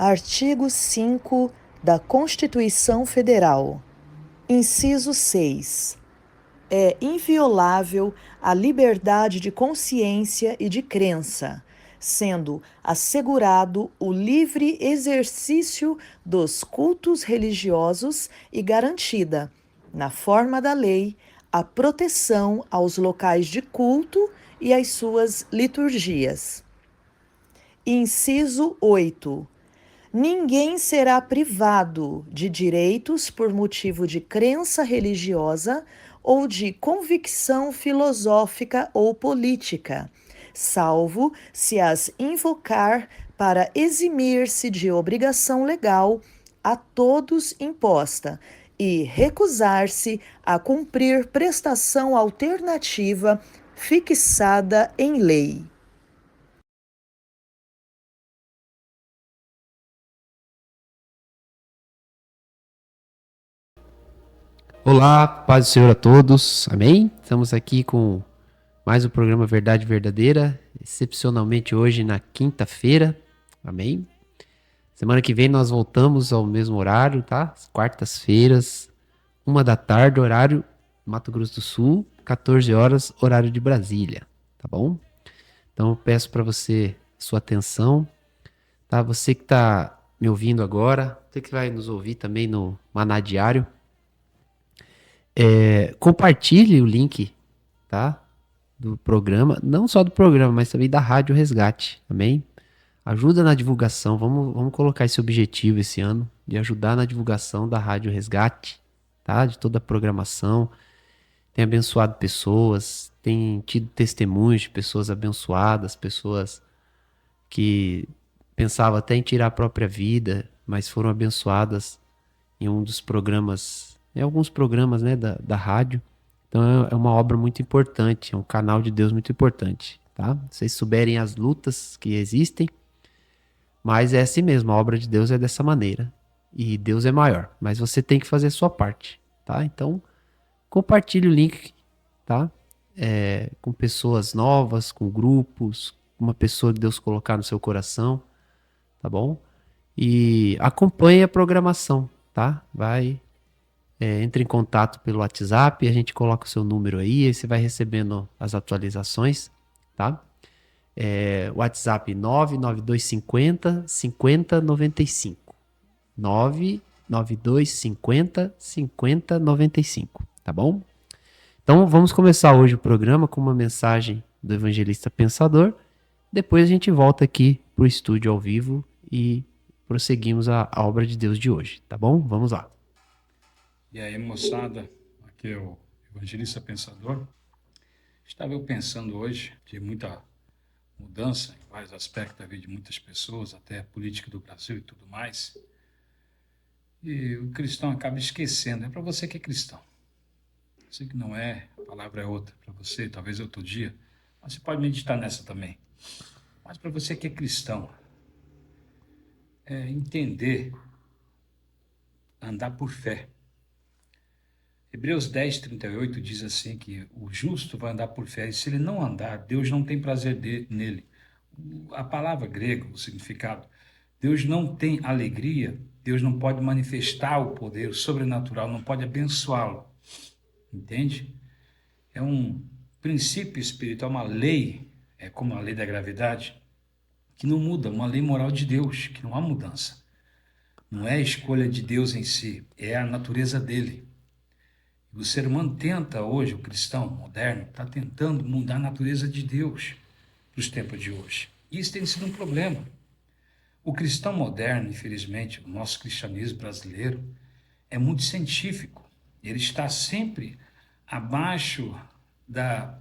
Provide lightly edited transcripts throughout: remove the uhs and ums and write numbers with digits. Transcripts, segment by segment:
Artigo 5 da Constituição Federal. Inciso 6. É inviolável a liberdade de consciência e de crença, sendo assegurado o livre exercício dos cultos religiosos e garantida, na forma da lei, a proteção aos locais de culto e às suas liturgias. Inciso 8. Ninguém será privado de direitos por motivo de crença religiosa ou de convicção filosófica ou política, salvo se as invocar para eximir-se de obrigação legal a todos imposta e recusar-se a cumprir prestação alternativa fixada em lei. Olá, paz do Senhor a todos, amém? Estamos aqui com mais um programa Verdade Verdadeira, excepcionalmente hoje na quinta-feira, amém? Semana que vem nós voltamos ao mesmo horário, tá? Quartas-feiras, 1 da tarde, horário Mato Grosso do Sul, 14 horas, horário de Brasília, tá bom? Então eu peço para você sua atenção, tá? Você que está me ouvindo agora, você que vai nos ouvir também no Maná Diário, compartilhe o link, tá? Do programa, não só do programa, mas também da Rádio Resgate, amém? Ajuda na divulgação, vamos colocar esse objetivo esse ano, de ajudar na divulgação da Rádio Resgate, tá? De toda a programação, tem abençoado pessoas, tem tido testemunhos de pessoas abençoadas, pessoas que pensavam até em tirar a própria vida, mas foram abençoadas em um dos programas, em alguns programas, né, da rádio. Então é uma obra muito importante, é um canal de Deus muito importante, tá? Vocês souberem as lutas que existem, mas é assim mesmo, a obra de Deus é dessa maneira. E Deus é maior, mas você tem que fazer a sua parte, tá? Então, compartilhe o link, tá? Com pessoas novas, com grupos, uma pessoa que Deus colocar no seu coração, tá bom? E acompanhe a programação, tá? Entre em contato pelo WhatsApp, a gente coloca o seu número aí você vai recebendo as atualizações, tá? WhatsApp 99250 5095. 99250 5095, tá bom? Então vamos começar hoje o programa com uma mensagem do evangelista pensador. Depois a gente volta aqui pro estúdio ao vivo e prosseguimos a obra de Deus de hoje, tá bom? Vamos lá. E aí, moçada, aqui é o Evangelista Pensador. Estava eu pensando hoje de muita mudança em vários aspectos da vida de muitas pessoas, até a política do Brasil e tudo mais. E o cristão acaba esquecendo. É para você que é cristão. Você que não é, a palavra é outra para você, talvez outro dia. Mas você pode meditar nessa também. Mas para você que é cristão, é entender, andar por fé. Hebreus 10:38 diz assim que o justo vai andar por fé, e se ele não andar, Deus não tem prazer nele. A palavra grega, o significado, Deus não tem alegria, Deus não pode manifestar o poder o sobrenatural, não pode abençoá-lo, entende? É um princípio espiritual, uma lei, é como a lei da gravidade, que não muda, uma lei moral de Deus, que não há mudança. Não é a escolha de Deus em si, é a natureza dele. O ser humano tenta hoje, o cristão moderno, está tentando mudar a natureza de Deus para os tempos de hoje. Isso tem sido um problema. O cristão moderno, infelizmente, o nosso cristianismo brasileiro, é muito científico. Ele está sempre abaixo da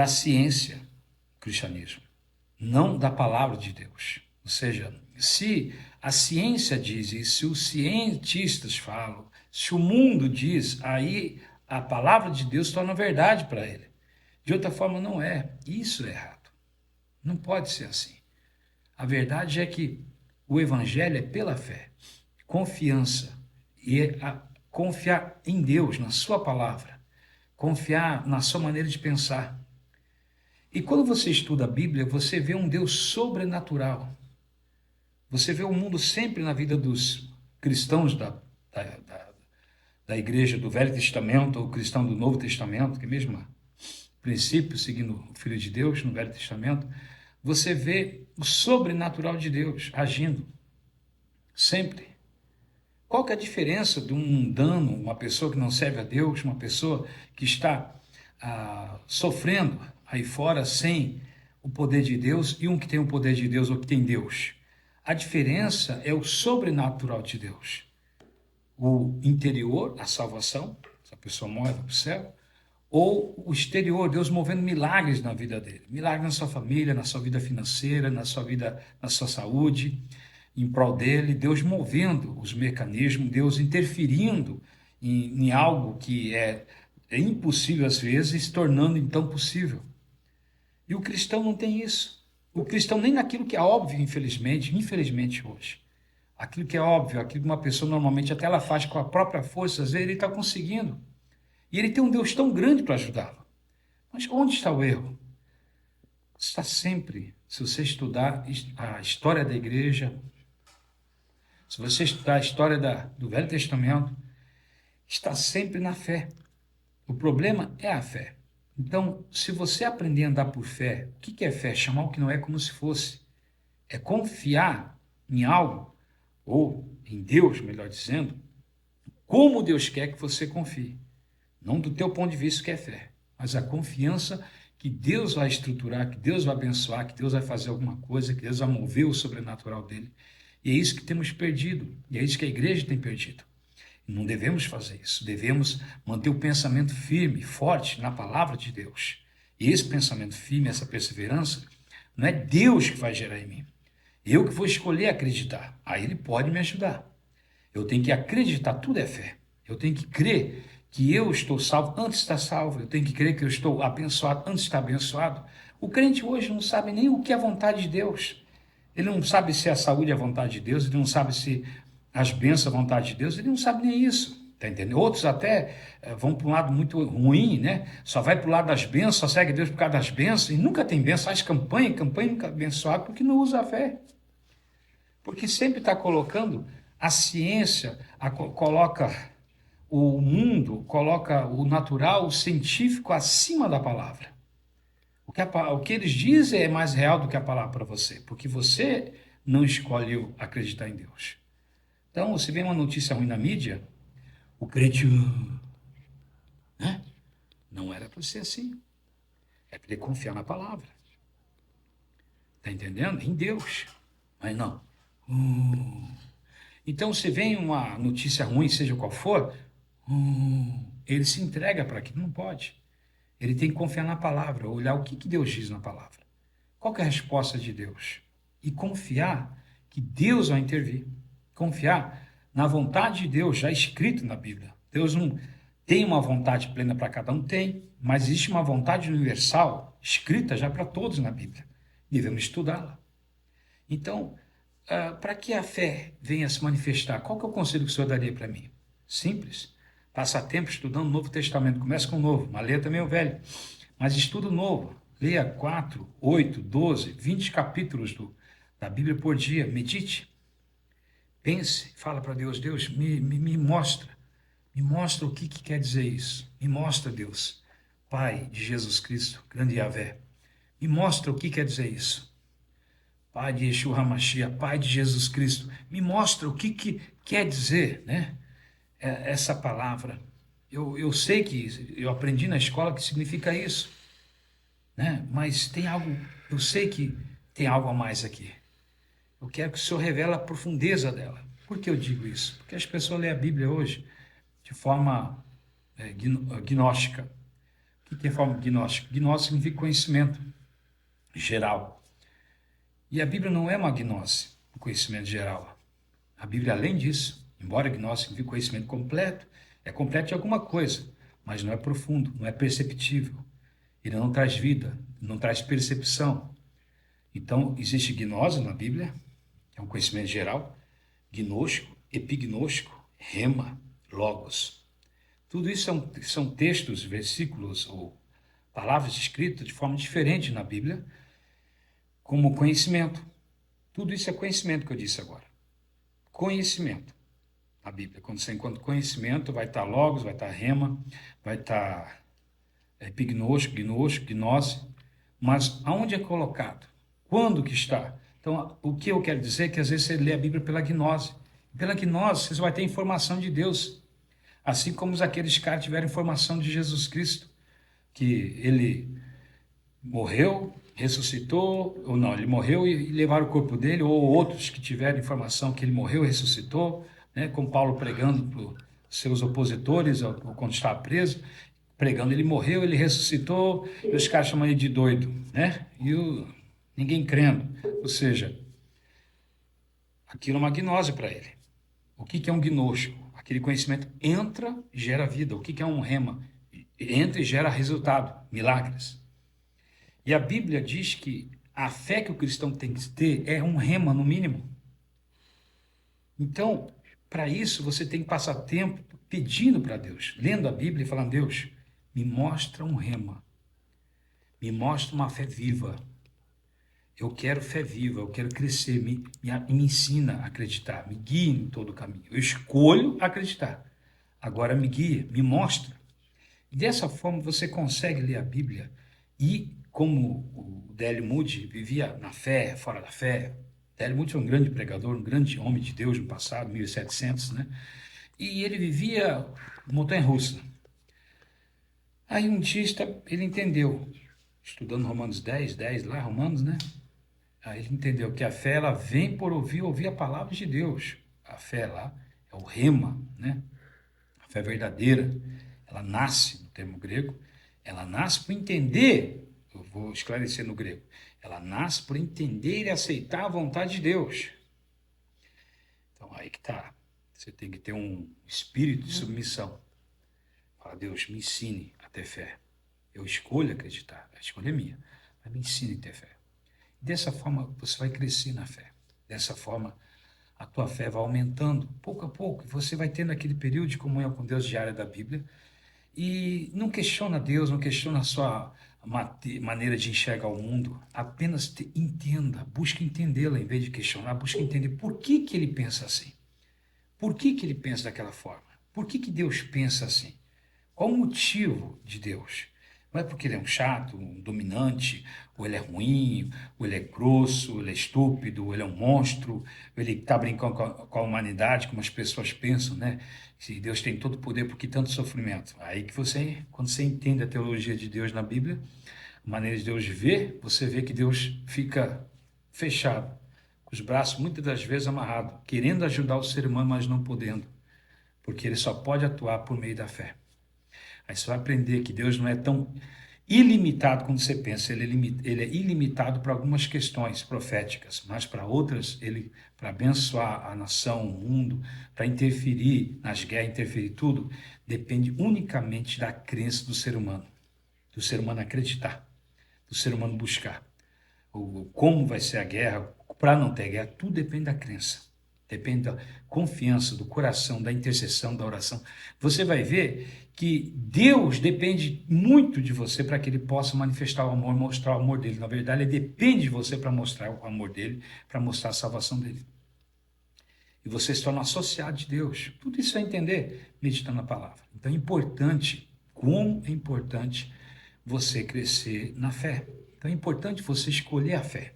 ciência, o cristianismo, não da palavra de Deus. Ou seja, se a ciência diz e se os cientistas falam, se o mundo diz, aí a palavra de Deus torna verdade para ele. De outra forma, não é. Isso é errado. Não pode ser assim. A verdade é que o evangelho é pela fé, confiança, e confiar em Deus, na sua palavra, confiar na sua maneira de pensar. E quando você estuda a Bíblia, você vê um Deus sobrenatural. Você vê o mundo sempre na vida dos cristãos da igreja do Velho Testamento, ou cristão do Novo Testamento, que é mesmo princípio, seguindo o Filho de Deus no Velho Testamento, você vê o sobrenatural de Deus agindo, sempre. Qual que é a diferença de um mundano, uma pessoa que não serve a Deus, uma pessoa que está sofrendo aí fora sem o poder de Deus, e um que tem o poder de Deus ou que tem Deus? A diferença é o sobrenatural de Deus. O interior, a salvação, se a pessoa morre para o céu, ou o exterior, Deus movendo milagres na vida dele, milagres na sua família, na sua vida financeira, na sua vida, na sua saúde, em prol dele, Deus movendo os mecanismos, Deus interferindo em algo que é impossível às vezes, se tornando então possível. E o cristão não tem isso. O cristão nem naquilo que é óbvio, infelizmente hoje. Aquilo que é óbvio, aquilo que uma pessoa normalmente até ela faz com a própria força, às vezes ele está conseguindo. E ele tem um Deus tão grande para ajudá-lo. Mas onde está o erro? Está sempre, se você estudar a história da igreja, se você estudar a história do Velho Testamento, está sempre na fé. O problema é a fé. Então, se você aprender a andar por fé, o que é fé? Chamar o que não é como se fosse. É confiar em algo, ou em Deus, melhor dizendo, como Deus quer que você confie. Não do teu ponto de vista que é fé, mas a confiança que Deus vai estruturar, que Deus vai abençoar, que Deus vai fazer alguma coisa, que Deus vai mover o sobrenatural dele. E é isso que temos perdido, e é isso que a igreja tem perdido. Não devemos fazer isso, devemos manter o pensamento firme, forte na palavra de Deus. E esse pensamento firme, essa perseverança, não é Deus que vai gerar em mim. Eu que vou escolher acreditar, aí ele pode me ajudar. Eu tenho que acreditar, tudo é fé. Eu tenho que crer que eu estou salvo antes de estar salvo. Eu tenho que crer que eu estou abençoado antes de estar abençoado. O crente hoje não sabe nem o que é a vontade de Deus. Ele não sabe se a saúde é a vontade de Deus, ele não sabe se as bênçãos é a vontade de Deus, ele não sabe nem isso. Tá entendendo? Outros até vão para um lado muito ruim, né? Só vai para o lado das bênçãos, só segue Deus por causa das bênçãos, e nunca tem bênção, faz campanha nunca é abençoado, porque não usa a fé. Porque sempre está colocando a ciência, coloca o mundo, coloca o natural, o científico acima da palavra. O que eles dizem é mais real do que a palavra para você, porque você não escolheu acreditar em Deus. Então, se vem uma notícia ruim na mídia, o crente, né? Não era para ser assim. É para ele confiar na palavra. Está entendendo? Em Deus. Mas não. Então, se vem uma notícia ruim, seja qual for, ele se entrega para aquilo. Não pode. Ele tem que confiar na palavra, olhar o que Deus diz na palavra. Qual que é a resposta de Deus? E confiar que Deus vai intervir. Confiar na vontade de Deus, já escrito na Bíblia. Deus não tem uma vontade plena para cada um, tem, mas existe uma vontade universal, escrita já para todos na Bíblia. Devemos estudá-la. Então, para que a fé venha se manifestar, qual que é o conselho que o Senhor daria para mim? Simples. Passa tempo estudando o Novo Testamento. Começa com o Novo, mas leia também o Velho. Mas estuda o Novo. Leia 4, 8, 12, 20 capítulos da Bíblia por dia. Medite. Pense. Fala para Deus. Deus, me mostra. Me mostra o que quer dizer isso. Me mostra, Deus. Pai de Jesus Cristo, grande Yahvé. Me mostra o que quer dizer isso. Pai de Yeshua HaMashiach, Pai de Jesus Cristo. Me mostra o que quer dizer, né? Essa palavra. Eu sei que eu aprendi na escola que significa isso, né? Mas tem algo, eu sei que tem algo a mais aqui. Eu quero que o Senhor revele a profundeza dela. Por que eu digo isso? Porque as pessoas lêem a Bíblia hoje de forma gnóstica. O que é forma gnóstica? Gnóstica significa conhecimento geral. E a Bíblia não é uma gnose, um conhecimento geral. A Bíblia, além disso, embora gnóstico signifique conhecimento completo, é completo de alguma coisa, mas não é profundo, não é perceptível. Ele não traz vida, não traz percepção. Então, existe gnose na Bíblia, que é um conhecimento geral, gnóstico, epignóstico, rema, logos. Tudo isso são textos, versículos ou palavras escritas de forma diferente na Bíblia, como conhecimento. Tudo isso é conhecimento que eu disse agora. Conhecimento. A Bíblia, quando você encontra conhecimento, vai estar logos, vai estar rema, vai estar epignosco, gnosco, gnose. Mas aonde é colocado? Quando que está? Então, o que eu quero dizer é que às vezes você lê a Bíblia pela gnose. Pela gnose, você vai ter informação de Deus. Assim como aqueles caras tiveram informação de Jesus Cristo, que ele morreu, ressuscitou, ou não, ele morreu e levaram o corpo dele, ou outros que tiveram informação que ele morreu e ressuscitou, né, com Paulo pregando para os seus opositores, quando estava preso, pregando, ele morreu, ele ressuscitou, e os caras chamam ele de doido, né? Ninguém crendo. Ou seja, aquilo é uma gnose para ele. O que é um gnosco? Aquele conhecimento entra e gera vida. O que é um rema? Entra e gera resultado, milagres. E a Bíblia diz que a fé que o cristão tem que ter é um rema, no mínimo. Então, para isso, você tem que passar tempo pedindo para Deus, lendo a Bíblia e falando: Deus, me mostra um rema, me mostra uma fé viva. Eu quero fé viva, eu quero crescer, me ensina a acreditar, me guie em todo o caminho. Eu escolho acreditar. Agora me guia, me mostra. E dessa forma você consegue ler a Bíblia e, como o D.L. Moody vivia na fé, fora da fé, D.L. Moody foi um grande pregador, um grande homem de Deus no passado, 1700, né? E ele vivia montanha-russa. Aí um dia ele entendeu, estudando Romanos 10 lá, Romanos, né? Aí ele entendeu que a fé, ela vem por ouvir a palavra de Deus. A fé lá é o rema, né? A fé verdadeira, ela nasce, no termo grego, ela nasce por entender, eu vou esclarecer no grego, ela nasce por entender e aceitar a vontade de Deus. Então aí que tá, você tem que ter um espírito de submissão. Fala: Deus, me ensine a ter fé. Eu escolho acreditar, a escolha é minha, mas me ensine a ter fé. Dessa forma, você vai crescer na fé. Dessa forma, a tua fé vai aumentando, pouco a pouco. Você vai tendo aquele período de comunhão com Deus diária da Bíblia. E não questiona Deus, não questiona a sua maneira de enxergar o mundo. Apenas entenda, busque entendê-la em vez de questionar. Busque entender por que ele pensa assim. Por que ele pensa daquela forma? Por que Deus pensa assim? Qual o motivo de Deus? Não é porque ele é um chato, um dominante, ou ele é ruim, ou ele é grosso, ou ele é estúpido, ou ele é um monstro, ou ele está brincando com a humanidade, como as pessoas pensam, né? Se Deus tem todo o poder, por que tanto sofrimento? Aí que você, quando você entende a teologia de Deus na Bíblia, a maneira de Deus ver, você vê que Deus fica fechado, com os braços muitas das vezes amarrados, querendo ajudar o ser humano, mas não podendo, porque ele só pode atuar por meio da fé. Aí você vai aprender que Deus não é tão ilimitado como você pensa. Ele é ilimitado para algumas questões proféticas, mas para outras, para abençoar a nação, o mundo, para interferir nas guerras, interferir tudo, depende unicamente da crença do ser humano acreditar, do ser humano buscar. Como vai ser a guerra, para não ter guerra, tudo depende da crença. Depende da confiança, do coração, da intercessão, da oração. Você vai ver que Deus depende muito de você para que ele possa manifestar o amor, mostrar o amor dele. Na verdade, ele depende de você para mostrar o amor dele, para mostrar a salvação dele. E você se torna associado de Deus. Tudo isso vai entender meditando na palavra. Então é importante, como é importante você crescer na fé. Então é importante você escolher a fé,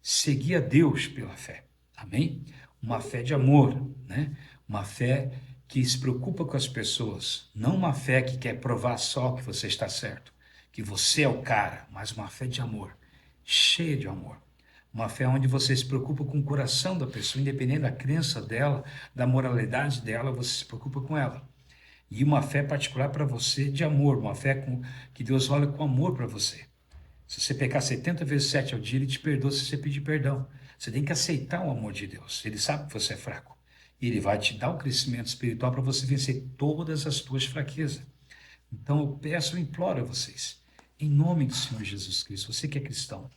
seguir a Deus pela fé. Amém? Uma fé de amor, né? Uma fé que se preocupa com as pessoas, não uma fé que quer provar só que você está certo, que você é o cara, mas uma fé de amor, cheia de amor. Uma fé onde você se preocupa com o coração da pessoa, independente da crença dela, da moralidade dela, você se preocupa com ela. E uma fé particular para você de amor, uma fé que Deus olha com amor para você. Se você pecar 70 vezes 7 ao dia, ele te perdoa se você pedir perdão. Você tem que aceitar o amor de Deus. Ele sabe que você é fraco. E ele vai te dar o crescimento espiritual para você vencer todas as tuas fraquezas. Então eu peço, eu imploro a vocês, em nome do Senhor Jesus Cristo, você que é cristão,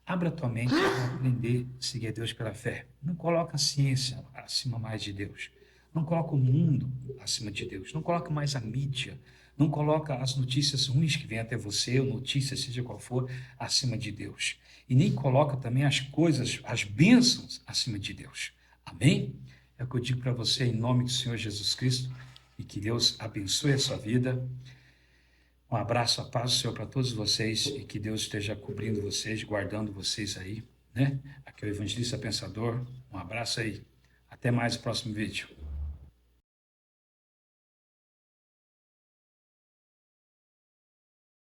abra a tua mente para aprender a seguir a Deus pela fé. Não coloca a ciência acima mais de Deus. Não coloca o mundo acima de Deus. Não coloca mais a mídia. Não coloca as notícias ruins que vêm até você, ou notícias, seja qual for, acima de Deus. E nem coloca também as coisas, as bênçãos acima de Deus. Amém? É o que eu digo para você em nome do Senhor Jesus Cristo, e que Deus abençoe a sua vida. Um abraço, a paz do Senhor para todos vocês, e que Deus esteja cobrindo vocês, guardando vocês aí, né? Aqui é o Evangelista Pensador. Um abraço aí. Até mais no próximo vídeo.